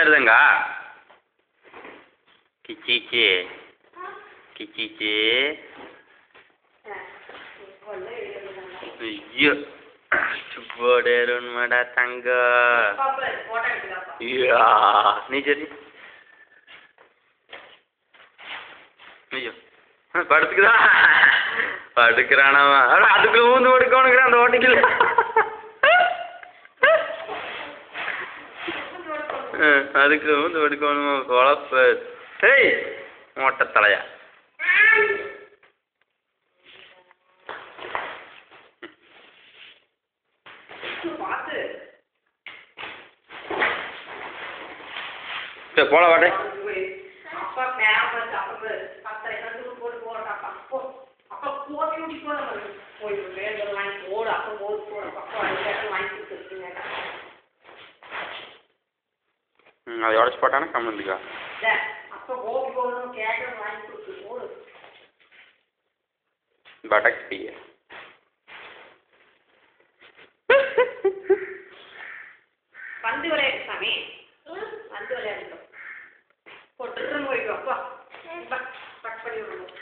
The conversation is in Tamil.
வருதுங்க கிச்சிச்சி கிச்சிச்சி ஐயோ போடேருன்மாடா தங்க நீ சரி ஐயோ படுத்துக்குதா படுக்கிறானவா அதுக்குள்ள ஊந்து ஓடிக்கோனுங்கிறான் அந்த ஓட்டிக்கல அதுக்கு ஊந்து ஓடிக்கோணுமா குழப்ப ஏய் மோட்டை தலையா போல வாட்டே அதை உடச்சு போட்டானா கம்மிக்கா பட்டக் டீ வந்து விளையாடு சாமி வந்து விளையாடு போட்டு போய்க்கோ அப்பா கட் பண்ணி விடணும்